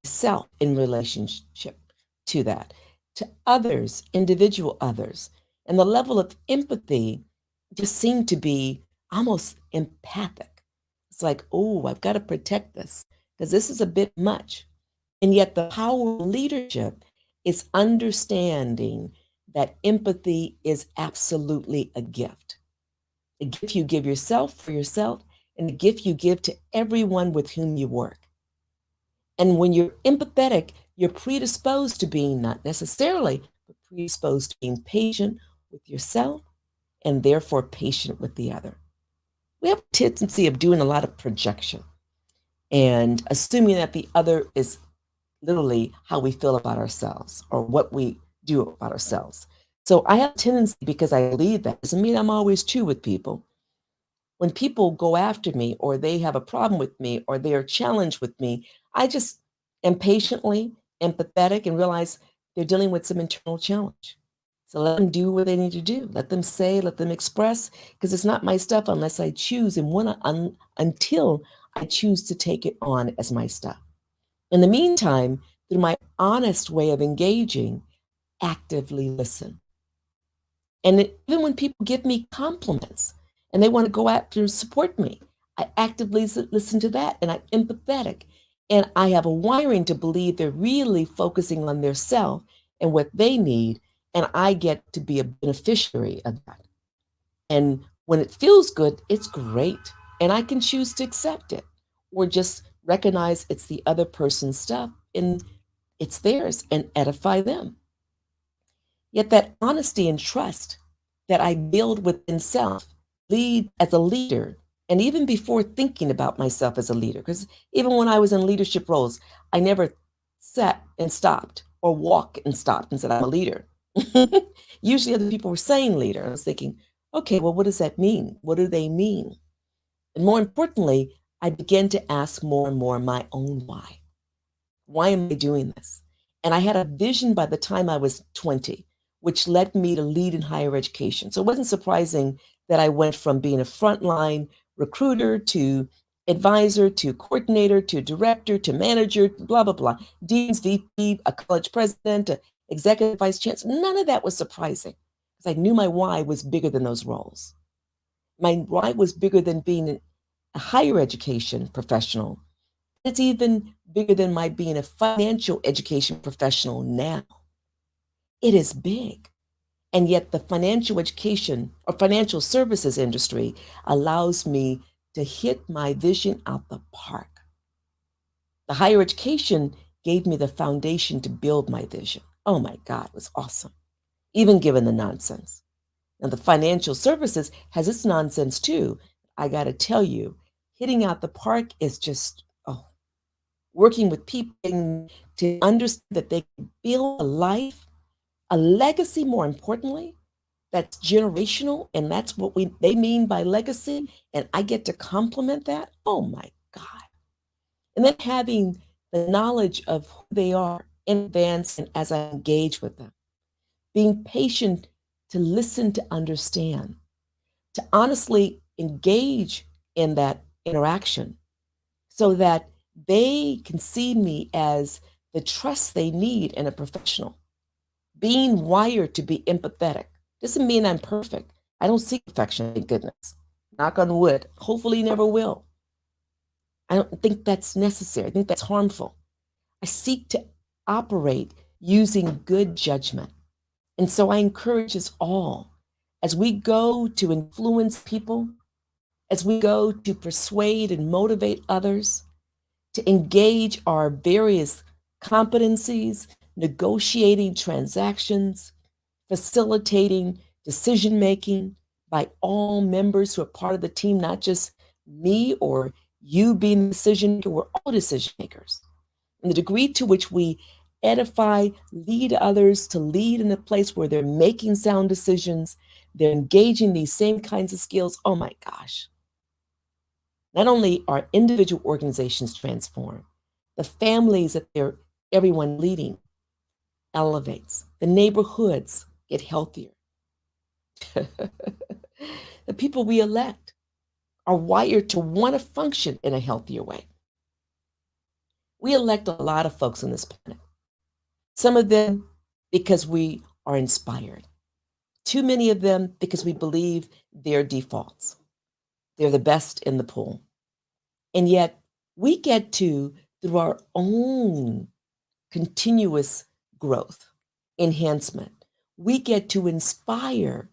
self in relationship to that, to others, individual others. And the level of empathy just seemed to be almost empathic. It's like, oh, I've got to protect this because this is a bit much. And yet, the power of leadership is understanding that empathy is absolutely a gift. A gift you give yourself for yourself, and a gift you give to everyone with whom you work. And when you're empathetic, you're predisposed to being not necessarily, but predisposed to being patient with yourself and therefore patient with the other. We have a tendency of doing a lot of projection and assuming that the other is literally how we feel about ourselves or what we do about ourselves. So I have a tendency, because I believe that doesn't mean I'm always true with people. When people go after me or they have a problem with me or they are challenged with me, I just am patiently empathetic and realize they're dealing with some internal challenge. So let them do what they need to do. Let them say, let them express, because it's not my stuff unless I choose and until I choose to take it on as my stuff. In the meantime, through my honest way of engaging, actively listen. And even when people give me compliments and they want to go out to support me, I actively listen to that and I'm empathetic. And I have a wiring to believe they're really focusing on their self and what they need. And I get to be a beneficiary of that. And when it feels good, it's great. And I can choose to accept it or just recognize it's the other person's stuff and it's theirs and edify them. Yet that honesty and trust that I build within self, lead as a leader, and even before thinking about myself as a leader, because even when I was in leadership roles, I never sat and stopped or walked and stopped and said, I'm a leader. Usually other people were saying leader. I was thinking, okay, well, what does that mean? What do they mean? And more importantly, I began to ask more and more my own why. Why am I doing this? And I had a vision by the time I was 20, which led me to lead in higher education. So it wasn't surprising that I went from being a frontline recruiter to advisor to coordinator to director to manager, blah, blah, blah, deans, VP, a college president, a executive vice chancellor. None of that was surprising because I knew my why was bigger than those roles. My why was bigger than being a higher education professional It's even bigger than my being a financial education professional now. It is big. And yet, the financial education or financial services industry allows me to hit my vision out the park. The higher education gave me the foundation to build my vision. Oh my God, it was awesome, even given the nonsense. Now, the financial services has its nonsense too. I got to tell you, hitting out the park is just, oh, working with people to understand that they can build a life, a legacy, more importantly, that's generational, and that's what they mean by legacy, and I get to complement that. Oh my God. And then having the knowledge of who they are in advance and as I engage with them, being patient to listen to understand, to honestly engage in that interaction so that they can see me as the trust they need in a professional. Being wired to be empathetic doesn't mean I'm perfect. I don't seek perfection, thank goodness. Knock on wood. Hopefully, never will. I don't think that's necessary. I think that's harmful. I seek to operate using good judgment. And so I encourage us all as we go to influence people, as we go to persuade and motivate others, to engage our various competencies, negotiating transactions, facilitating decision making by all members who are part of the team, not just me or you being the decision maker, we're all decision makers. And the degree to which we edify, lead others to lead in a place where they're making sound decisions, they're engaging these same kinds of skills. Oh my gosh. Not only are individual organizations transformed, the families that everyone leading elevates, the neighborhoods get healthier. The people we elect are wired to want to function in a healthier way. We elect a lot of folks on this planet. Some of them because we are inspired. Too many of them because we believe they're defaults. They're the best in the pool. And yet we get to, through our own continuous growth, enhancement, we get to inspire,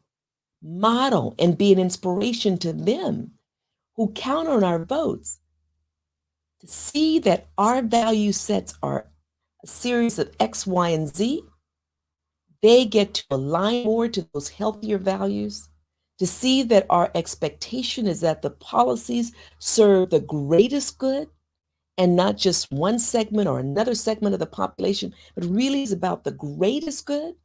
model, and be an inspiration to them who count on our votes to see that our value sets are a series of X, Y, and Z. They get to align more to those healthier values, to see that our expectation is that the policies serve the greatest good and not just one segment or another segment of the population, but really is about the greatest good,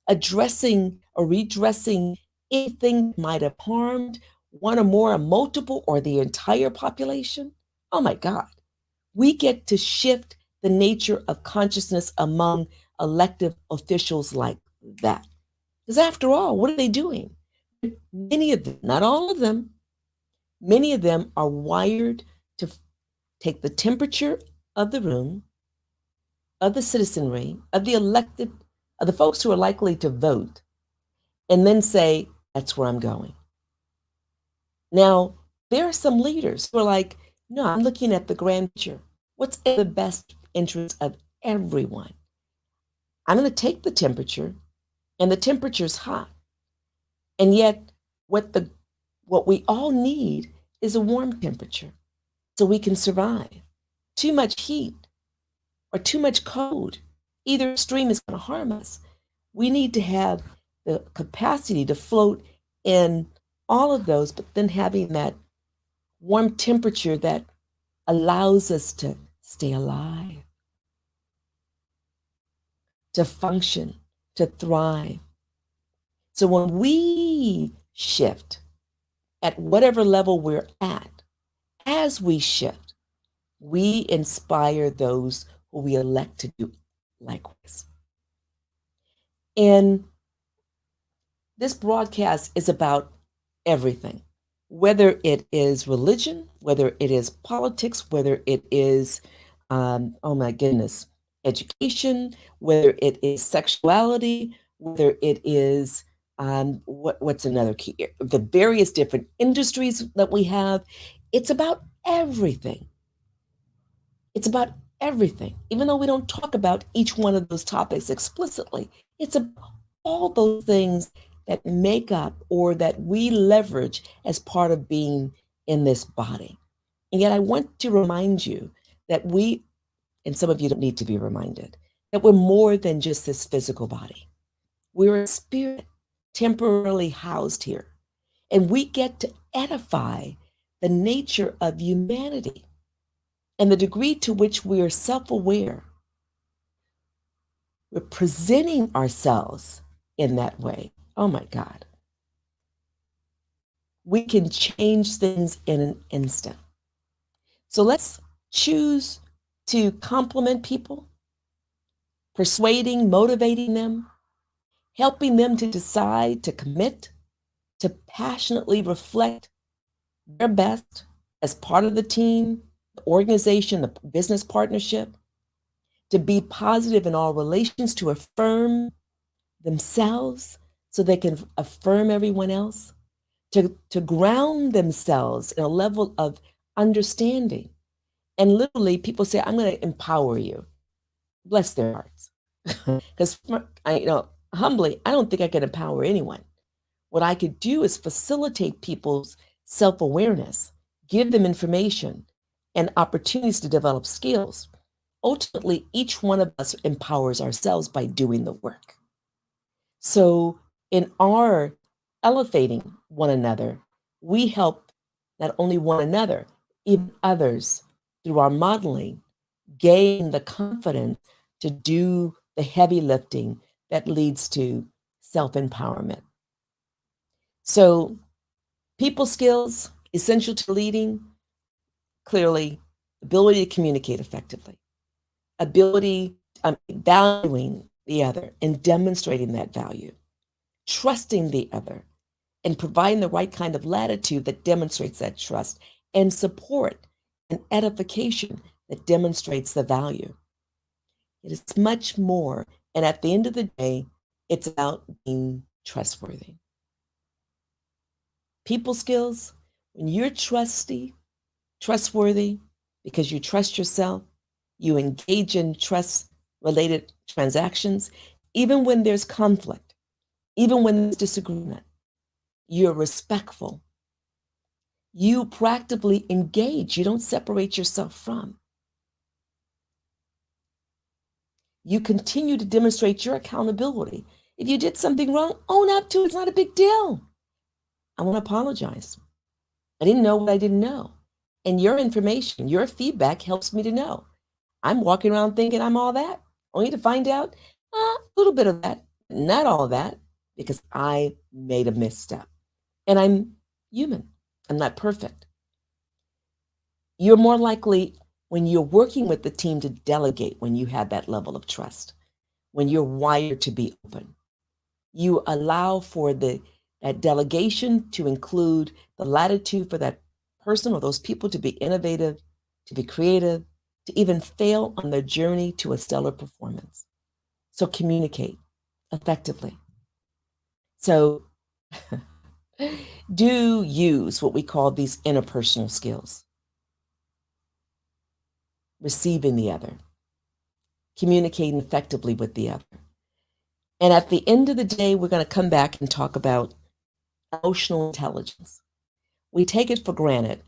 addressing or redressing anything that might have harmed one or more, a multiple, or the entire population. Oh my God. We get to shift the nature of consciousness among elective officials like that. Because after all, what are they doing? Many of them, not all of them, many of them are wired to take the temperature of the room, of the citizenry, of the elected, of the folks who are likely to vote, and then say, that's where I'm going. Now, there are some leaders who are like, no, I'm looking at the grand picture. What's in the best interest of everyone? I'm going to take the temperature, and the temperature's hot. And yet, what we all need is a warm temperature so we can survive. Too much heat or too much cold, either extreme is going to harm us. We need to have the capacity to float in all of those, but then having that warm temperature that allows us to stay alive, to function, to thrive. So when we shift at whatever level we're at, as we shift, we inspire those who we elect to do likewise. And this broadcast is about everything, whether it is religion, whether it is politics, whether it is, oh my goodness, education, whether it is sexuality, whether it is, what's another key? The various different industries that we have. It's about everything. It's about everything. Even though we don't talk about each one of those topics explicitly, it's about all those things that make up or that we leverage as part of being in this body. And yet, I want to remind you that we, and some of you don't need to be reminded, that we're more than just this physical body. We're a spirit temporarily housed here, and we get to edify the nature of humanity and the degree to which we are self aware. We're presenting ourselves in that way. Oh my God. We can change things in an instant. So let's choose to compliment people, persuading, motivating them, helping them to decide, to commit, to passionately reflect their best as part of the team, the organization, the business partnership, to be positive in all relations, to affirm themselves so they can affirm everyone else, to ground themselves in a level of understanding. And literally, people say, I'm going to empower you. Bless their hearts. Because, humbly, I don't think I can empower anyone. What I could do is facilitate people's self awareness, give them information and opportunities to develop skills. Ultimately, each one of us empowers ourselves by doing the work. So, in our elevating one another, we help not only one another, even others through our modeling, gain the confidence to do the heavy lifting that leads to self empowerment. So, people skills, essential to leading, clearly, ability to communicate effectively, ability, valuing the other and demonstrating that value, trusting the other, and providing the right kind of latitude that demonstrates that trust, and support and edification that demonstrates the value. It is much more. And at the end of the day, it's about being trustworthy. People skills, when you're trustworthy, because you trust yourself, you engage in trust related transactions, even when there's conflict, even when there's disagreement, you're respectful. You practically engage, you don't separate yourself from. You continue to demonstrate your accountability. If you did something wrong, own up to it. It's not a big deal. I want to apologize. I didn't know what I didn't know. And your information, your feedback helps me to know. I'm walking around thinking I'm all that, only to find out a little bit of that, not all of that, because I made a misstep. And I'm human. I'm not perfect. You're more likely, when you're working with the team, to delegate when you have that level of trust, when you're wired to be open. You allow for that delegation to include the latitude for that person or those people to be innovative, to be creative, to even fail on their journey to a stellar performance. So communicate effectively. So do use what we call these interpersonal skills. Receiving the other, communicating effectively with the other. And at the end of the day, we're going to come back and talk about emotional intelligence. We take it for granted.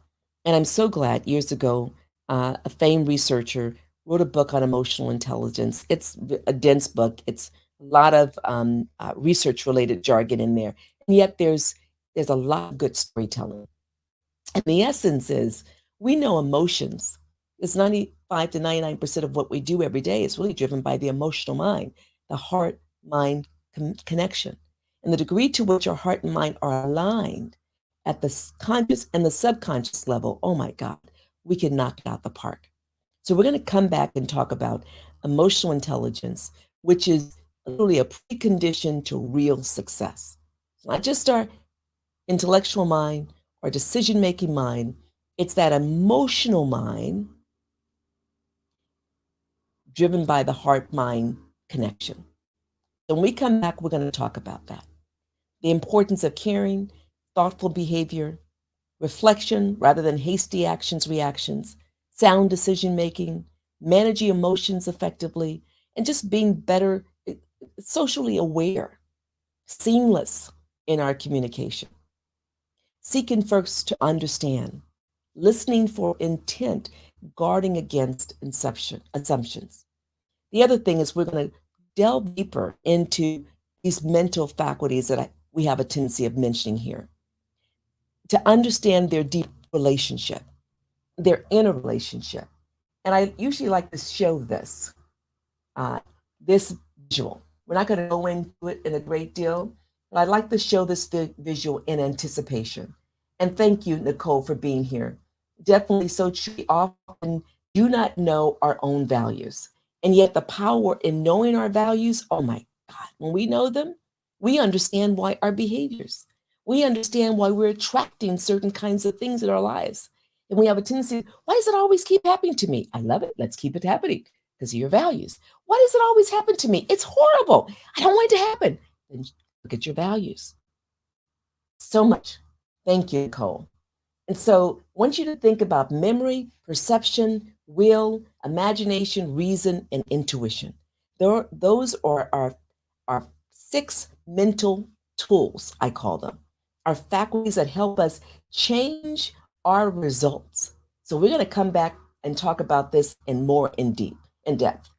And I'm so glad years ago, a famed researcher wrote a book on emotional intelligence. It's a dense book. It's a lot of research-related jargon in there. And yet there's a lot of good storytelling. And the essence is, we know emotions. It's 95 to 99% of what we do every day is really driven by the emotional mind, the heart-mind connection. And the degree to which our heart and mind are aligned at the conscious and the subconscious level, oh my God, we can knock it out the park. So we're going to come back and talk about emotional intelligence, which is literally a precondition to real success. It's not just our intellectual mind or decision-making mind, it's that emotional mind driven by the heart-mind connection. So when we come back, we're going to talk about that. The importance of caring, thoughtful behavior, reflection rather than hasty actions, reactions, sound decision-making, managing emotions effectively, and just being better socially aware, seamless in our communication. Seeking first to understand, listening for intent, guarding against assumptions. The other thing is we're going to delve deeper into these mental faculties that we have a tendency of mentioning here to understand their deep relationship, their inner relationship. And I usually like to show uh, this visual. We're not going to go into it in a great deal, but I'd like to show this visual in anticipation. And thank you, Nicole, for being here. Definitely so true. We often do not know our own values. And yet the power in knowing our values, oh my God, when we know them, we understand why our behaviors. We understand why we're attracting certain kinds of things in our lives. And we have a tendency, why does it always keep happening to me? I love it. Let's keep it happening because of your values. Why does it always happen to me? It's horrible. I don't want it to happen. Then look at your values. So much. Thank you, Nicole. And so I want you to think about memory, perception, will, imagination, reason, and intuition. Those are our 6 mental tools, I call them, our faculties that help us change our results. So we're going to come back and talk about this in depth.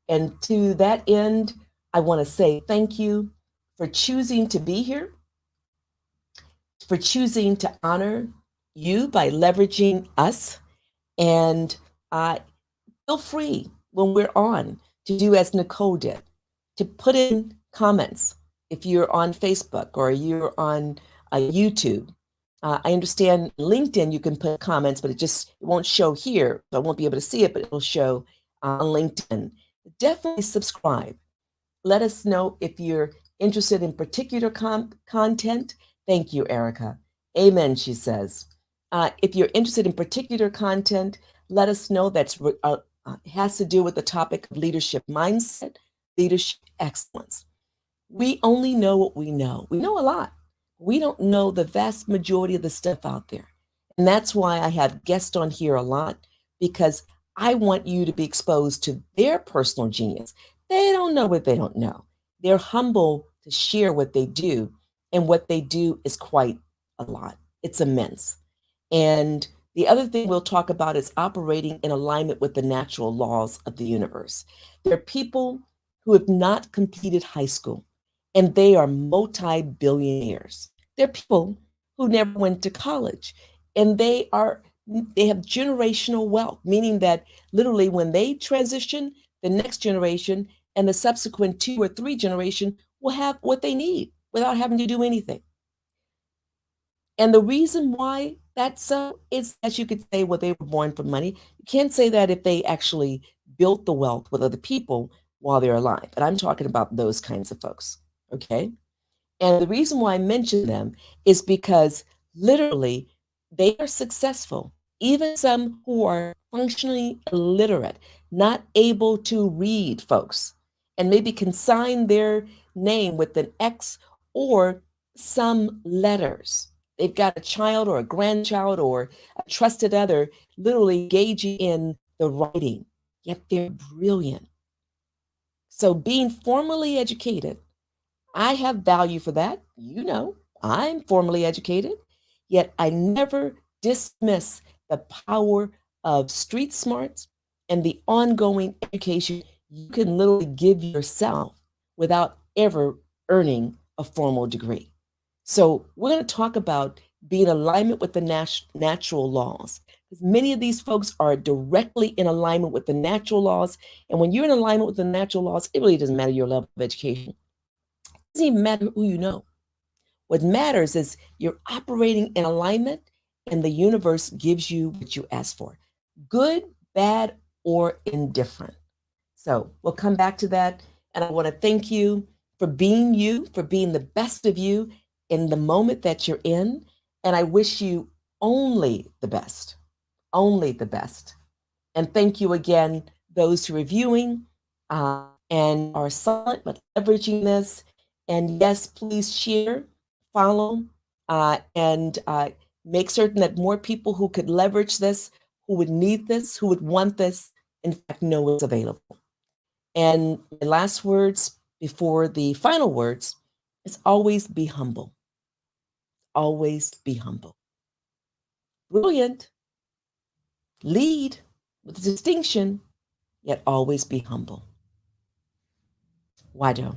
And to that end, I want to say thank you for choosing to be here, for choosing to honor you by leveraging us. And feel free when we're on to do as Nicole did, to put in comments if you're on Facebook or you're on YouTube. I understand LinkedIn, you can put comments, but it won't show here. So I won't be able to see it, but it'll show on LinkedIn. Definitely subscribe. Let us know if you're interested in particular content. Thank you, Erica. Amen, she says. If you're interested in particular content, let us know. That's has to do with the topic of leadership mindset, leadership excellence. We only know what we know. We know a lot. We don't know the vast majority of the stuff out there. And that's why I have guests on here a lot, because I want you to be exposed to their personal genius. They don't know what they don't know. They're humble to share what they do, and what they do is quite a lot. It's immense. And the other thing we'll talk about is operating in alignment with the natural laws of the universe. There are people who have not completed high school, and they are multi-billionaires. There are people who never went to college, and they have generational wealth, meaning that literally when they transition, the next generation and the subsequent 2 or 3 generation will have what they need without having to do anything. And the reason why that's so is, as you could say, well, they were born for money. You can't say that if they actually built the wealth with other people while they're alive. And I'm talking about those kinds of folks. Okay. And the reason why I mention them is because literally they are successful. Even some who are functionally illiterate, not able to read, folks, and maybe can sign their name with an X or some letters. They've got a child or a grandchild or a trusted other literally engaging in the writing, yet they're brilliant. So being formally educated, I have value for that. You know, I'm formally educated, yet I never dismiss the power of street smarts and the ongoing education you can literally give yourself without ever earning a formal degree. So we're going to talk about being in alignment with the natural laws, because many of these folks are directly in alignment with the natural laws. And when you're in alignment with the natural laws, it really doesn't matter your level of education. It doesn't even matter who you know. What matters is you're operating in alignment, and the universe gives you what you ask for, good, bad, or indifferent. So we'll come back to that. And I want to thank you, for being the best of you in the moment that you're in. And I wish you only the best, only the best. And thank you again, those who are reviewing and are silent but leveraging this. And yes, please share, follow, and make certain that more people who could leverage this, who would need this, who would want this, in fact, know it's available. And my last words before the final words is always be humble. Always be humble. Brilliant. Lead with distinction, yet always be humble. Wado.